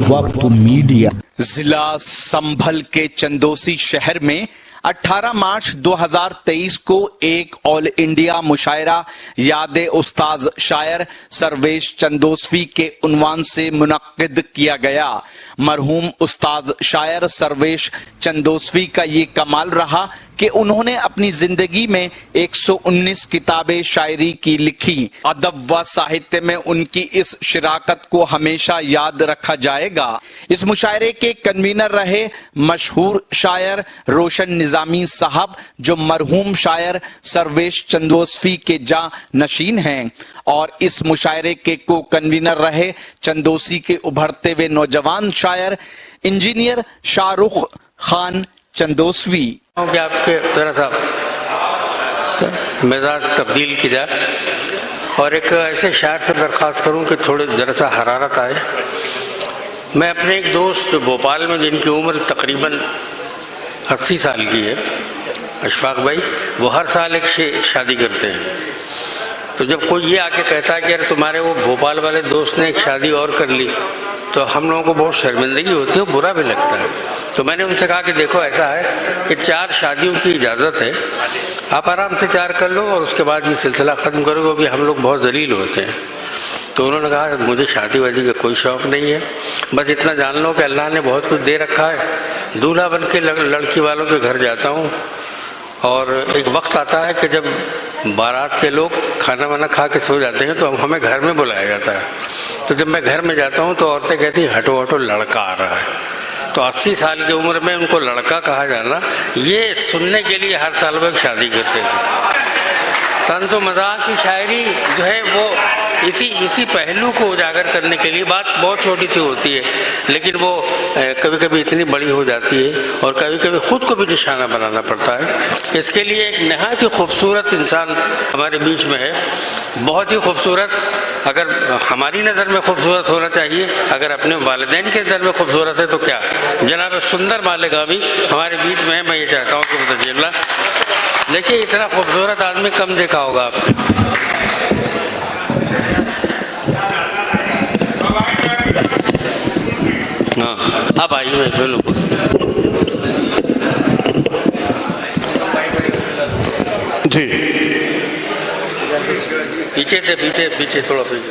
वक्त मीडिया। जिला संभल के चंदोसी शहर में 18 मार्च 2023 को एक ऑल इंडिया मुशायरा याद उस्ताद शायर सर्वेश चंदोसवी के उन्वान से मुनक्किद किया गया। मरहूम उस्ताद शायर सर्वेश चंदोसवी का ये कमाल रहा कि उन्होंने अपनी जिंदगी में 119 किताबें शायरी की लिखी। अदब व साहित्य में उनकी इस शिराकत को हमेशा याद रखा जाएगा। इस मुशायरे के कन्वीनर रहे मशहूर शायर रोशन निजामी साहब, जो मरहूम शायर सर्वेश चंदोसवी के जा नशीन हैं, और इस मुशायरे के को कन्वीनर रहे चंदोसी के उभरते हुए नौजवान शायर इंजीनियर शाहरुख खान चंदोसवी। कि आपके जरा सा मिजाज तब्दील की जाए और एक ऐसे शायर से दरख्वास्त करूं कि थोड़े जरा सा हरारत आए। मैं अपने एक दोस्त भोपाल में, जिनकी उम्र तकरीबन 80 साल की है, अशफाक भाई, वो हर साल एक शादी करते हैं। तो जब कोई ये आके कहता है कि यार तुम्हारे वो भोपाल वाले दोस्त ने एक शादी और कर ली, तो हम लोगों को बहुत शर्मिंदगी होती है, बुरा भी लगता है। तो मैंने उनसे कहा कि देखो ऐसा है कि 4 शादियों की इजाज़त है, आप आराम से 4 कर लो और उसके बाद ये सिलसिला ख़त्म करो, अभी हम लोग बहुत जलील होते हैं। तो उन्होंने कहा मुझे शादी वादी का कोई शौक़ नहीं है, बस इतना जान लो कि अल्लाह ने बहुत कुछ दे रखा है। दूल्हा बन के लड़की वालों के घर जाता हूँ और एक वक्त आता है कि जब बारात के लोग खाना वाना खा के सो जाते हैं तो हमें घर में बुलाया जाता है। तो जब मैं घर में जाता हूँ तो औरतें कहती हैं हटो हटो लड़का आ रहा है। तो 80 साल की उम्र में उनको लड़का कहा जाना, ये सुनने के लिए हर साल वो शादी करते थे। तंज़ व मज़ाक की शायरी जो है वो इसी पहलू को उजागर करने के लिए, बात बहुत छोटी सी होती है लेकिन वो कभी कभी इतनी बड़ी हो जाती है और कभी कभी खुद को भी निशाना बनाना पड़ता है। इसके लिए एक नहायत ही खूबसूरत इंसान हमारे बीच में है, बहुत ही खूबसूरत। अगर हमारी नज़र में खूबसूरत होना चाहिए, अगर अपने वालिदैन की नज़र में खूबसूरत है तो क्या, जनाब सुंदर मालेगावी हमारे बीच में है। मैं ये चाहता हूँ कि मुतजिल्ला देखिए, इतना खूबसूरत आदमी कम देखा होगा आपने। हाँ, अब आइए बिल्कुल। जी, पीछे से पीछे थोड़ा पीछे।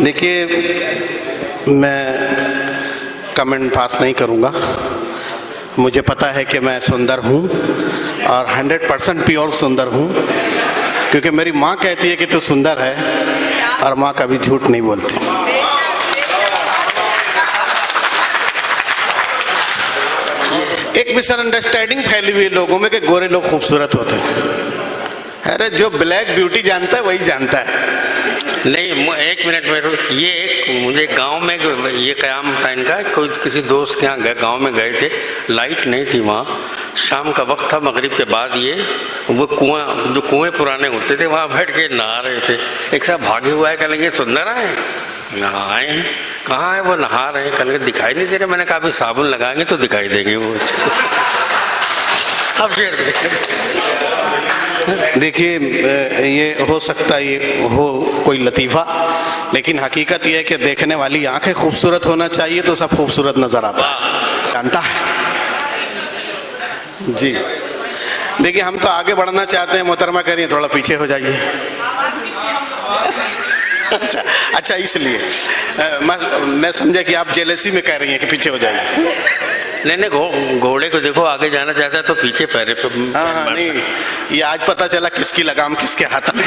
देखिए, मैं कमेंट पास नहीं करूंगा। मुझे पता है कि मैं सुंदर हूं और 100% प्योर सुंदर हूं, क्योंकि मेरी माँ कहती है कि तू सुंदर है और माँ कभी झूठ नहीं बोलती। एक मिसअंडरस्टैंडिंग फैली हुई है लोगों में कि गोरे लोग खूबसूरत होते हैं। अरे जो ब्लैक ब्यूटी जानता है वही जानता है। नहीं, एक मिनट में, ये एक मुझे गांव में ये क़याम था इनका, कोई किसी दोस्त के यहाँ गांव में गए थे, लाइट नहीं थी वहाँ, शाम का वक्त था, मगरिब के बाद ये वो कुआं, जो कुएं पुराने होते थे, वहाँ बैठ के नहा रहे थे। एक साहब भागे हुआ है, कहेंगे सुंदर आए, नहाए हैं, कहाँ है वो, नहा रहे हैं, कल दिखाई नहीं दे रहे। मैंने कहा अभी साबुन लगाएंगे तो दिखाई देंगे वो। अब देखिए, ये हो सकता है ये हो कोई लतीफ़ा, लेकिन हकीकत ये है कि देखने वाली आंखें खूबसूरत होना चाहिए तो सब खूबसूरत नजर आता है, जानता है जी। देखिए, हम तो आगे बढ़ना चाहते हैं, मोहतरमा करिए थोड़ा पीछे हो जाइए। अच्छा, इसलिए मैं समझा कि आप जेलसी में कह रही हैं कि पीछे हो जाइए। नहीं, घोड़े को देखो आगे जाना चाहता है तो पीछे पैरे पे। हाँ, नहीं, ये आज पता चला किसकी लगाम किसके हाथ में।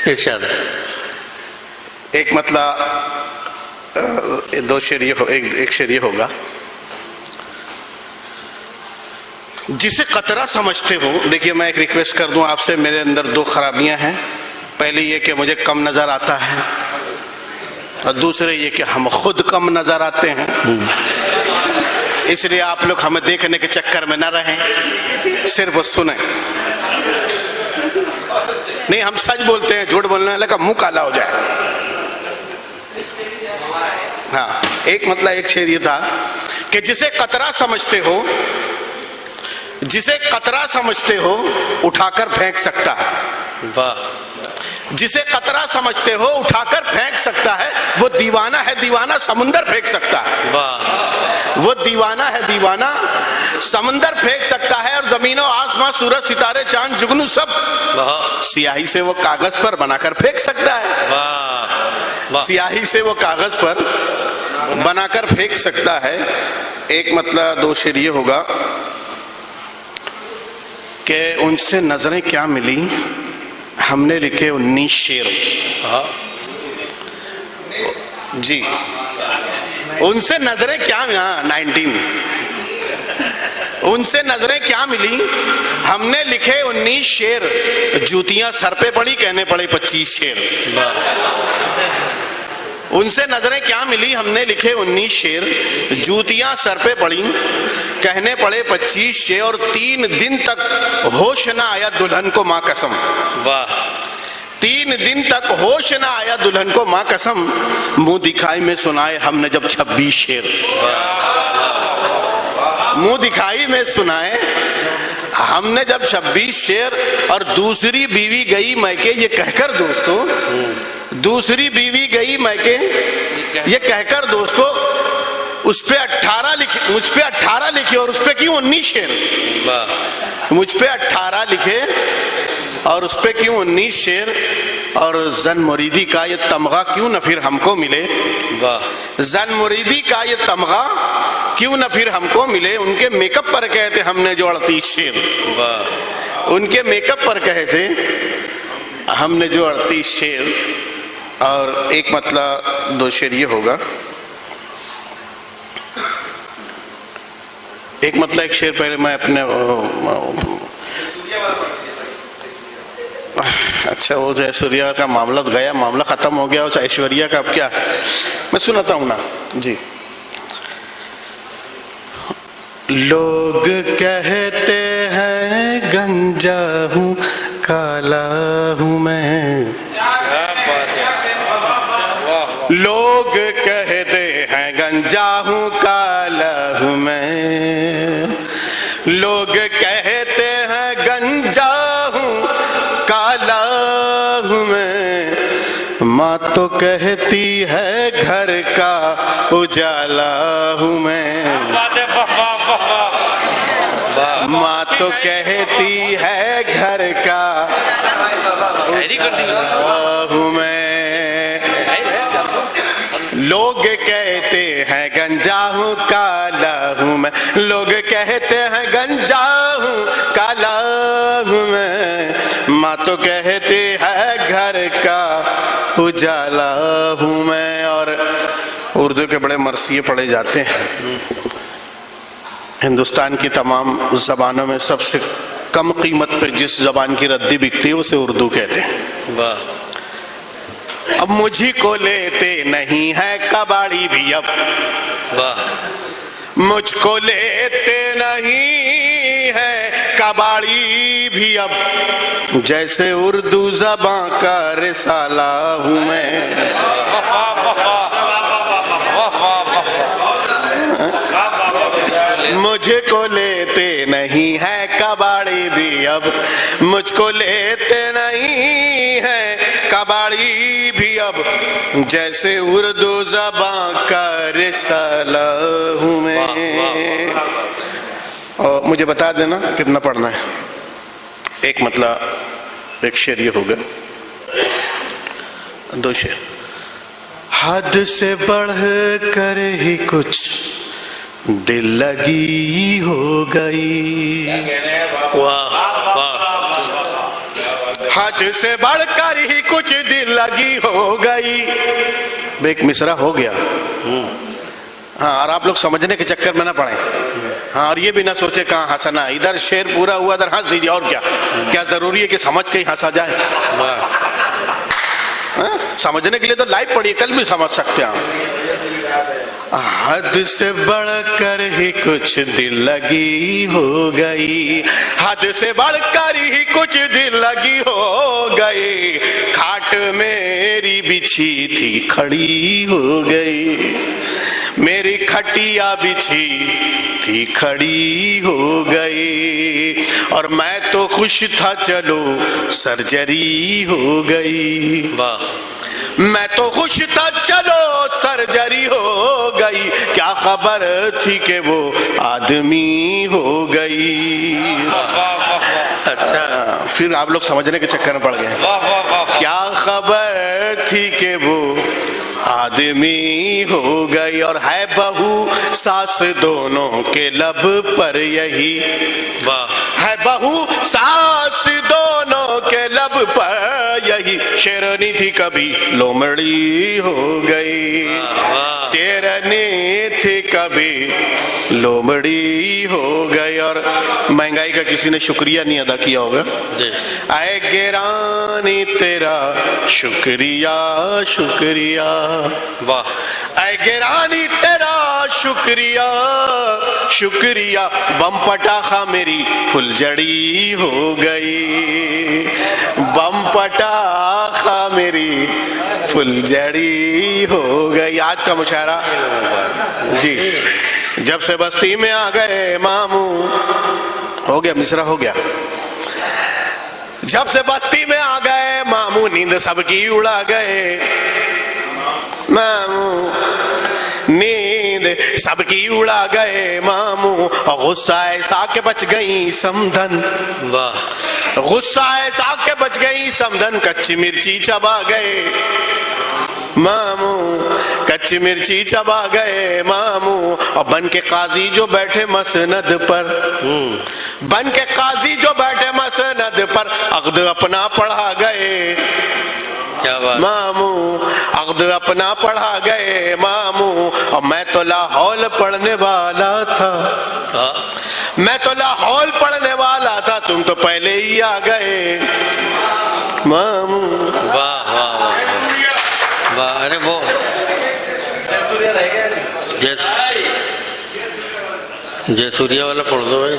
इरशाद। एक मतलब 2 शेर हो, एक शेर ये होगा, जिसे कतरा समझते हो। देखिए, मैं एक रिक्वेस्ट कर दूं आपसे, मेरे अंदर 2 खराबियां हैं। पहली ये कि मुझे कम नजर आता है और दूसरे ये कि हम खुद कम नजर आते हैं। इसलिए आप लोग हमें देखने के चक्कर में न रहें, सिर्फ सुने। नहीं, हम सच बोलते हैं, झूठ बोलने वाले का मुंह काला हो जाए। हाँ, एक मतलब एक शेर ये था कि जिसे कतरा समझते हो उठाकर फेंक सकता है। वाह। जिसे कतरा समझते हो उठाकर फेंक सकता है, वो दीवाना है दीवाना, समुंदर फेंक सकता है। वाह वो दीवाना है दीवाना, समंदर फेंक सकता है, और जमीनों आसमां सूरज सितारे चांद जुगनू सब वाह स्याही से वो कागज पर बनाकर फेंक सकता है। वाह वाह स्याही से वो कागज पर बनाकर फेंक सकता है। एक मतलब दो शेर ये होगा कि उनसे नजरें क्या मिली, हमने लिखे 19 शेर। जी, उनसे नजरें क्या, 19, उनसे नजरें क्या मिली, हमने लिखे 19 शेर, जूतियां सर पे पड़ी कहने पड़े 25 शेर। उनसे नजरें क्या मिली, हमने लिखे 19 शेर, जूतियां सर पे पड़ी कहने पड़े 25 शेर, और 3 दिन तक होश ना आया दुल्हन को मां कसम। वाह 3 दिन तक होश ना आया दुल्हन को मां कसम, मुंह दिखाई में सुनाए हमने जब 26 शेर। मुंह दिखाई में सुनाए हमने जब 26 शेर। और दूसरी बीवी गई मैके ये कहकर दोस्तों, दूसरी बीवी गई मैके ये कहकर दोस्तों, उस पे 18 लिखे, मुझ पे 18 लिखे और उस पे क्यों 19 शेर। मुझ पे 18 लिखे और उस पे क्यों 19 शेर, और जन मुरीदी का ये तमगा क्यों न फिर हमको मिले। जन मुरीदी का ये तमगा क्यों न फिर हमको मिले, उनके मेकअप पर कहे थे हमने जो 38 शेर। उनके मेकअप पर कहे थे हमने जो 38 शेर। और एक मतलब दो शेर ये होगा, एक मतलब एक शेर पहले मैं अपने अच्छा वो जो ऐश्वर्या का मामला गया, मामला खत्म हो गया, उस ऐश्वर्या का अब क्या, मैं सुनाता हूं ना जी। लोग कहते हैं गंजा हूं काला हूं मैं, लोग कहते हैं गंजा हूं काला हूं मैं, लोग कहते हैं गंजा हूं काला हूं मैं, माँ तो कहती है घर का उजाला हूं मैं, माँ तो कहती है घर का उजाला हूं मैं। लोग कहते हैं गंजा हूँ काला हूँ मैं, लोग कहते हैं गंजा हूँ काला हूँ मैं, माँ तो कहती है घर का उजाला हूँ मैं। और उर्दू के बड़े मरसिए पढ़े जाते हैं। हिंदुस्तान की तमाम जबानों में सबसे कम कीमत पे जिस जबान की रद्दी बिकती है उसे उर्दू कहते हैं। वाह अब मुझी को लेते नहीं है कबाड़ी भी अब, वाह मुझको लेते नहीं है कबाड़ी भी अब, जैसे उर्दू ज़बां का रिसाला हूँ मैं। मुझको लेते नहीं है कबाड़ी भी अब, मुझको लेते नहीं है कबाड़ी भी अब, जैसे उर्दू ज़बां का रिसाला हूँ मैं। और मुझे बता देना कितना पढ़ना है। एक मतलब एक शेर ये होगा, दो शेर। हद से बढ़ कर ही कुछ दिल लगी हो गई, वाह वाह हद से बढ़कर ही कुछ दिल लगी हो गई। एक मिसरा हो गया। हाँ, और आप लोग समझने के चक्कर में ना पड़े। हाँ, और ये भी ना सोचे कहाँ हंसना, इधर शेर पूरा हुआ इधर हंस दीजिए, और क्या क्या जरूरी है कि समझ के ही हंसा जाए। हाँ? समझने के लिए तो लाइव पढ़िए, कल भी समझ सकते हैं। हद से बढ़कर ही कुछ दिल लगी हो गई, हद से बढ़कर ही कुछ दिल लगी हो गई, खाट मेरी बिछी थी खड़ी हो गई, मेरी खटिया बिछी थी खड़ी हो गई, और मैं तो खुश था चलो सर्जरी हो गई। वाह मैं तो खुश था चलो सर्जरी हो गई, क्या खबर थी कि वो आदमी हो गई। अच्छा, फिर आप लोग समझने के चक्कर में पड़ गए। क्या खबर थी कि वो आदमी हो गई, और है बहू सास दोनों के लब पर यही, है बहू सास दोनों के लब पर यही, शेरनी थी कभी लोमड़ी हो गई, शेरनी थी कभी लोमड़ी हो गई। और महंगाई का किसी ने शुक्रिया नहीं अदा किया होगा। आए गिरानी तेरा शुक्रिया शुक्रिया, वाह। आए गिरानी तेरा शुक्रिया शुक्रिया, बम पटाखा मेरी फुलझड़ी हो गई, बम पटाखा मेरी फुलझड़ी हो गई। आज का मुशायरा जी, जब से बस्ती में आ गए मामू, हो गया मिसरा हो गया। जब से बस्ती में आ गए मामू, नींद सबकी उड़ा गए मामू, नींद सबकी उड़ा गए मामू, और गुस्सा ऐसा के बच गई समधन, वाह। गुस्सा ऐसा के बच गई समधन, कच्ची मिर्ची चबा गए मामू, कच्ची मिर्ची चबा गए मामू, और बन के काजी जो बैठे मसनद पर, बन के काजी जो बैठे मसनद पर, अक़्द अपना पढ़ा गए, क्या बात मामू, अक़्द अपना पढ़ा गए मामू, और मैं तो लाहौल पढ़ने वाला था, मैं तो लाहौल पढ़ने वाला था, तुम तो पहले ही आ गए मामू। वाह वाह वाह, अरे वो जय सूर्या वाला पढ़ दो भाई।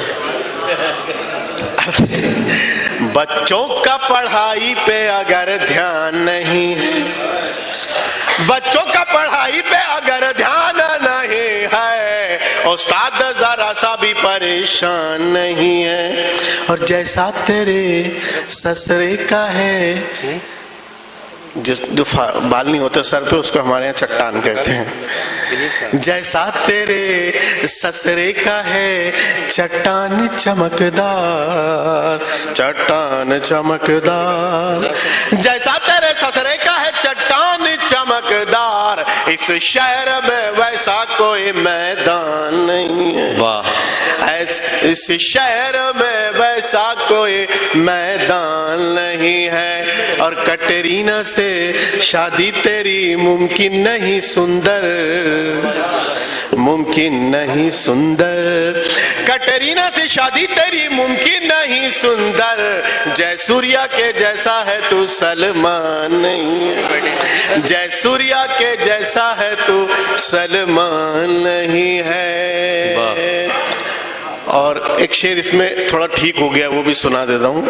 बच्चों का पढ़ाई पे अगर ध्यान नहीं, बच्चों का पढ़ाई पे अगर ध्यान नहीं है, उस्ताद जरा सा भी परेशान नहीं है, और जैसा तेरे ससुरे का है, जो बाल नहीं होते सर पे उसको हमारे यहाँ चट्टान कहते हैं, जैसा तेरे ससुरे का है चट्टान चमकदार, चट्टान चमकदार, जैसा तेरे ससुरे का है चट्टान चमकदार, इस शहर में वैसा कोई मैदान नहीं है, वाह। इस शहर में वैसा कोई मैदान नहीं है, और कटरीना से शादी तेरी मुमकिन नहीं सुंदर, मुमकिन नहीं सुंदर, कटरीना से शादी तेरी मुमकिन नहीं सुंदर, जय सूर्या के जैसा है तू सलमान नहीं है, जय सूर्या के जैसा है तू सलमान नहीं है। और एक शेर इसमें थोड़ा ठीक हो गया, वो भी सुना देता हूँ।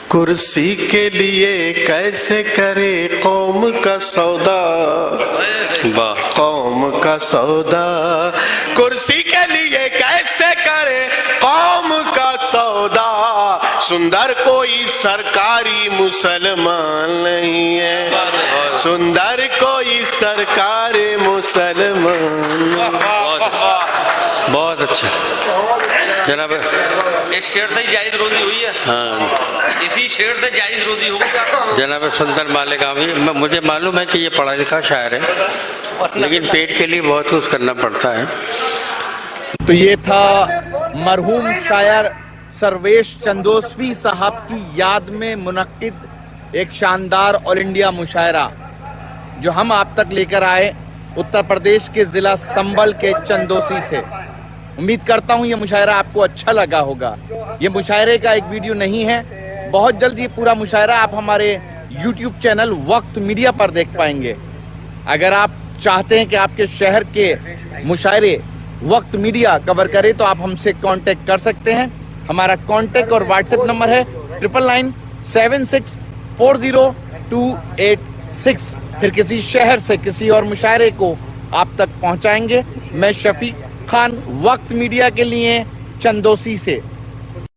कुर्सी के लिए कैसे करे कौम का सौदा, कौम का सौदा, कुर्सी के लिए कैसे करे कौम का सौदा, सुंदर कोई सरकारी मुसलमान नहीं है, सुंदर कोई सरकारी मुसलमान। बहुत अच्छा जनाब, इस शेर से जायज रोजी हुई है। हाँ, इसी शेर से जायज रोजी होगी जनाब सुंदर मालिक आमी। मुझे मालूम है कि ये पढ़ा लिखा शायर है, लेकिन पेट के लिए बहुत कुछ करना पड़ता है। तो ये था मरहूम शायर सर्वेश चंदोसवी साहब की याद में मुनक्किद एक शानदार ऑल इंडिया मुशायरा, जो हम आप तक लेकर आए उत्तर प्रदेश के जिला संभल के चंदोसी से। उम्मीद करता हूं ये मुशायरा आपको अच्छा लगा होगा। ये मुशायरे का एक वीडियो नहीं है, बहुत जल्द ये पूरा मुशायरा आप हमारे YouTube चैनल वक्त मीडिया पर देख पाएंगे। अगर आप चाहते हैं कि आपके शहर के मुशायरे वक्त मीडिया कवर करे तो आप हमसे कांटेक्ट कर सकते हैं। हमारा कांटेक्ट और व्हाट्सएप नंबर है 9997640286। फिर किसी शहर से किसी और मुशायरे को आप तक पहुंचाएंगे। मैं शफीक खान, वक्त मीडिया के लिए चंदोसी से।